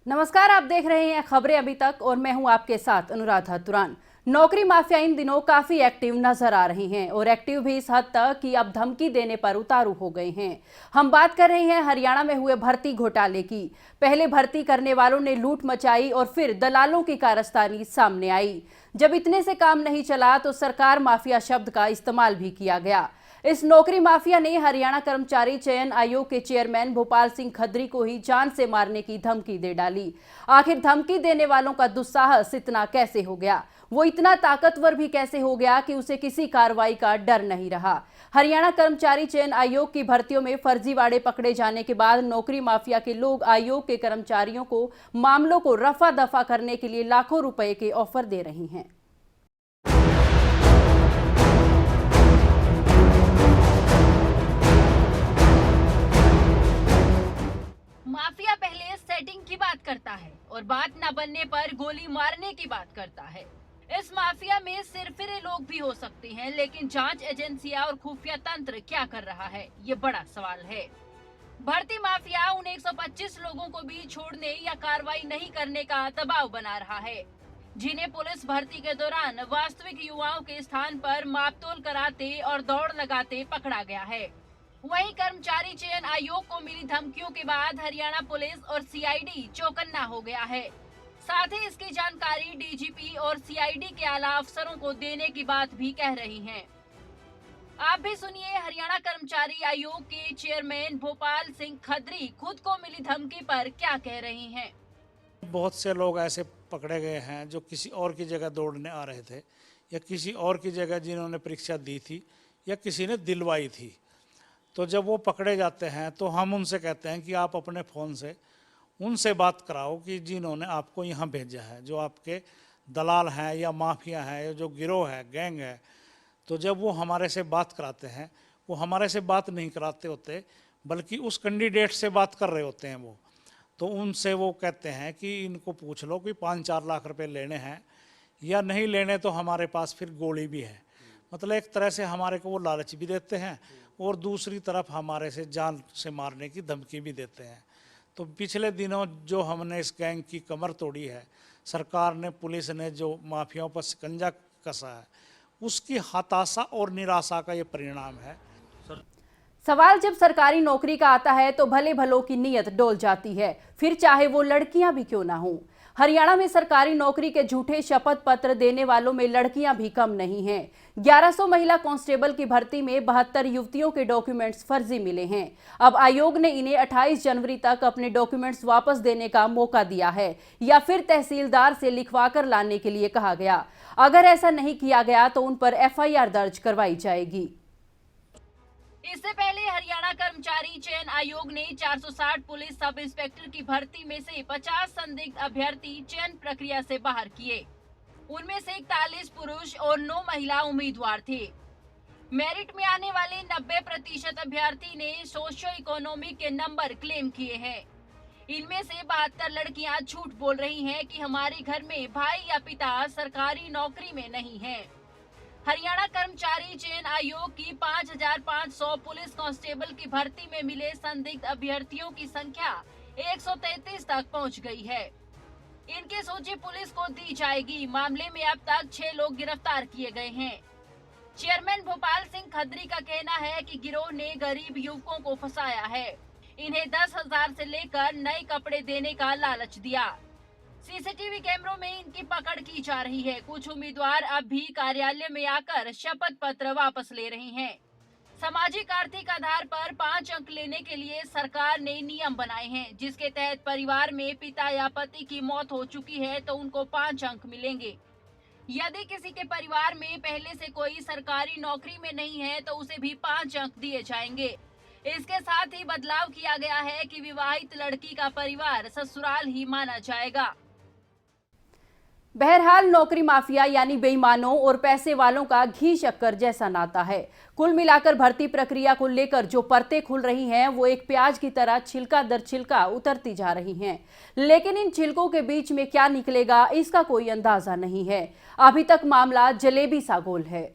नमस्कार, आप देख रहे हैं खबरें अभी तक और मैं हूं आपके साथ अनुराधा तुरान। नौकरी माफिया इन दिनों काफी एक्टिव नजर आ रहे हैं और एक्टिव भी इस हद तक कि अब धमकी देने पर उतारू हो गए हैं। हम बात कर रहे हैं हरियाणा में हुए भर्ती घोटाले की। पहले भर्ती करने वालों ने लूट मचाई और फिर दलालों की कारस्तानी सामने आई। जब इतने से काम नहीं चला तो सरकार माफिया शब्द का इस्तेमाल भी किया गया। इस नौकरी माफिया ने हरियाणा कर्मचारी चयन आयोग के चेयरमैन भोपाल सिंह खत्री को ही जान से मारने की धमकी दे डाली। आखिर धमकी देने वालों का दुस्साहस इतना कैसे हो गया? वो इतना ताकतवर भी कैसे हो गया कि उसे किसी कार्रवाई का डर नहीं रहा? हरियाणा कर्मचारी चयन आयोग की भर्तियों में फर्जीवाड़े पकड़े जाने के बाद नौकरी माफिया के लोग आयोग के कर्मचारियों को मामलों को रफा दफा करने के लिए लाखों रुपए के ऑफर दे रही हैं। माफिया पहले सेटिंग की बात करता है और बात न बनने पर गोली मारने की बात करता है। इस माफिया में सिरफिरे लोग भी हो सकते हैं, लेकिन जांच एजेंसियां और खुफिया तंत्र क्या कर रहा है, ये बड़ा सवाल है। भर्ती माफिया उन 125 लोगों को भी छोड़ने या कार्रवाई नहीं करने का दबाव बना रहा है, जिन्हें पुलिस भर्ती के दौरान वास्तविक युवाओं के स्थान पर मापतोल कराते और दौड़ लगाते पकड़ा गया है। वहीं कर्मचारी चयन आयोग को मिली धमकियों के बाद हरियाणा पुलिस और सीआईडी चौकन्ना हो गया है। साथ ही इसकी जानकारी डीजीपी और सीआईडी के आला अफसरों को देने की बात भी कह रही हैं। आप भी सुनिए हरियाणा कर्मचारी आयोग के चेयरमैन भोपाल सिंह खत्री खुद को मिली धमकी पर क्या कह रही हैं। बहुत से लोग ऐसे पकड़े गए हैं जो किसी और की जगह दौड़ने आ रहे थे या किसी और की जगह जिन्होंने परीक्षा दी थी या किसी ने दिलवाई थी। तो जब वो पकड़े जाते हैं तो हम उनसे कहते हैं कि आप अपने फ़ोन से उनसे बात कराओ कि जिन्होंने आपको यहाँ भेजा है, जो आपके दलाल हैं या माफिया हैं या जो गिरोह है, गैंग है। तो जब वो हमारे से बात कराते हैं, वो हमारे से बात नहीं कराते होते बल्कि उस कैंडिडेट से बात कर रहे होते हैं। वो तो उनसे वो कहते हैं कि इनको पूछ लो कि 5-4 लाख रुपए लेने हैं या नहीं लेने, तो हमारे पास फिर गोली भी है। मतलब एक तरह से हमारे को वो लालच भी देते हैं और दूसरी तरफ हमारे से जान से मारने की धमकी भी देते हैं। तो पिछले दिनों जो हमने इस गैंग की कमर तोड़ी है, सरकार ने, पुलिस ने जो माफियाओं पर शिकंजा कसा है, उसकी हताशा और निराशा का ये परिणाम है। सवाल जब सरकारी नौकरी का आता है तो भले भलों की नीयत डोल जाती है, फिर चाहे वो लड़कियां भी क्यों ना हों। हरियाणा में सरकारी नौकरी के झूठे शपथ पत्र देने वालों में लड़कियां भी कम नहीं हैं। 1100 महिला कांस्टेबल की भर्ती में 72 युवतियों के डॉक्यूमेंट्स फर्जी मिले हैं। अब आयोग ने इन्हें 28 जनवरी तक अपने डॉक्यूमेंट्स वापस देने का मौका दिया है या फिर तहसीलदार से लिखवा कर लाने के लिए कहा गया। अगर ऐसा नहीं किया गया तो उन पर एफआईआर दर्ज करवाई जाएगी। इससे पहले हरियाणा कर्मचारी चयन आयोग ने 460 पुलिस सब इंस्पेक्टर की भर्ती में से 50 संदिग्ध अभ्यर्थी चयन प्रक्रिया से बाहर किए। उनमें से 41 पुरुष और 9 महिला उम्मीदवार थे। मेरिट में आने वाले 90% अभ्यर्थी ने सोशियो इकोनॉमिक के नंबर क्लेम किए हैं। इनमें से 72 लड़कियां झूठ बोल रही हैं कि हमारे घर में भाई या पिता सरकारी नौकरी में नहीं है। हरियाणा कर्मचारी चयन आयोग की 5500 पुलिस कांस्टेबल की भर्ती में मिले संदिग्ध अभ्यर्थियों की संख्या 133 तक पहुंच गई है। इनकी सूची पुलिस को दी जाएगी। मामले में अब तक 6 लोग गिरफ्तार किए गए हैं। चेयरमैन भोपाल सिंह खत्री का कहना है कि गिरोह ने गरीब युवकों को फंसाया है। इन्हें 10,000 से लेकर नए कपड़े देने का लालच दिया। सीसीटीवी कैमरों में इनकी पकड़ की जा रही है। कुछ उम्मीदवार अब भी कार्यालय में आकर शपथ पत्र वापस ले रहे हैं। सामाजिक आर्थिक आधार पर 5 अंक लेने के लिए सरकार ने नियम बनाए हैं, जिसके तहत परिवार में पिता या पति की मौत हो चुकी है तो उनको 5 अंक मिलेंगे। यदि किसी के परिवार में पहले से कोई सरकारी नौकरी में नहीं है तो उसे भी 5 अंक दिए जाएंगे। इसके साथ ही बदलाव किया गया है कि विवाहित लड़की का परिवार ससुराल ही माना जाएगा। बहरहाल नौकरी माफिया यानी बेईमानों और पैसे वालों का घी शक्कर जैसा नाता है। कुल मिलाकर भर्ती प्रक्रिया को लेकर जो परतें खुल रही हैं वो एक प्याज की तरह छिलका दर छिलका उतरती जा रही हैं। लेकिन इन छिलकों के बीच में क्या निकलेगा इसका कोई अंदाजा नहीं है। अभी तक मामला जलेबी सा गोल है।